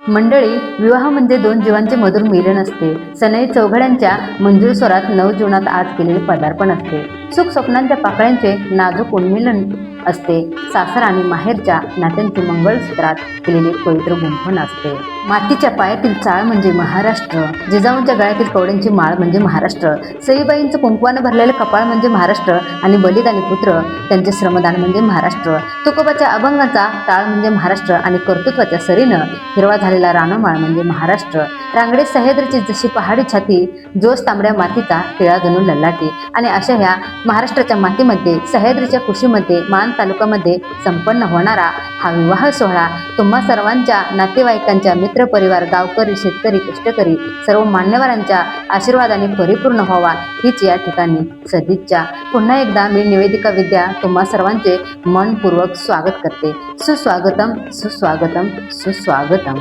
मंडळी, विवाह म्हणजे दोन जीवांचे मधुर मिलन असते. सनई चौघड्यांच्या मंजूळ स्वरात नवजीवनात आज केलेले पदार्पण असते. सुख स्वप्नांच्या पाकळ्यांचे नाजूक उन्मिलन असते. सासर आणि माहेरच्या नात्यांची मंगळसूत्रात केलेली पवित्र गुंफण असते. मातीच्या पायातील चाळ म्हणजे महाराष्ट्र, जिजाऊंच्या गळ्यातील कवड्यांची माळ म्हणजे महाराष्ट्र, सईबाईंचं कुंकवानं भरलेलं कपाळ म्हणजे महाराष्ट्र आणि बलिदानी पुत्र त्यांचे श्रमदान म्हणजे महाराष्ट्र. तुकोबाच्या अभंगाचा टाळ म्हणजे महाराष्ट्र आणि कर्तृत्वाच्या सरीनं हिरवा झालेला रानमाळ म्हणजे महाराष्ट्र. रांगडे सह्याद्रीची जशी पहाडी छाती, जोश तांबड्या मातीचा टिळा जणू ललाटी. आणि अशा ह्या महाराष्ट्राच्या मातीमध्ये, सह्याद्रीच्या कुशीमध्ये, मान तालुक्यामध्ये संपन्न होणारा हा विवाह सोहळा तुम्हा सर्वांच्या, नातेवाईकांच्या, मित्रपरिवार, गावकरी, शेतकरी, कष्टकरी सर्व मान्यवरांच्या आशीर्वादाने परिपूर्ण व्हावा हीच या ठिकाणी सदिच्छा. पुन्हा एकदा मी निवेदिका विद्या तुम्हा सर्वांचे मनपूर्वक स्वागत करते. सुस्वागतम, सुस्वागतम, सुस्वागतम.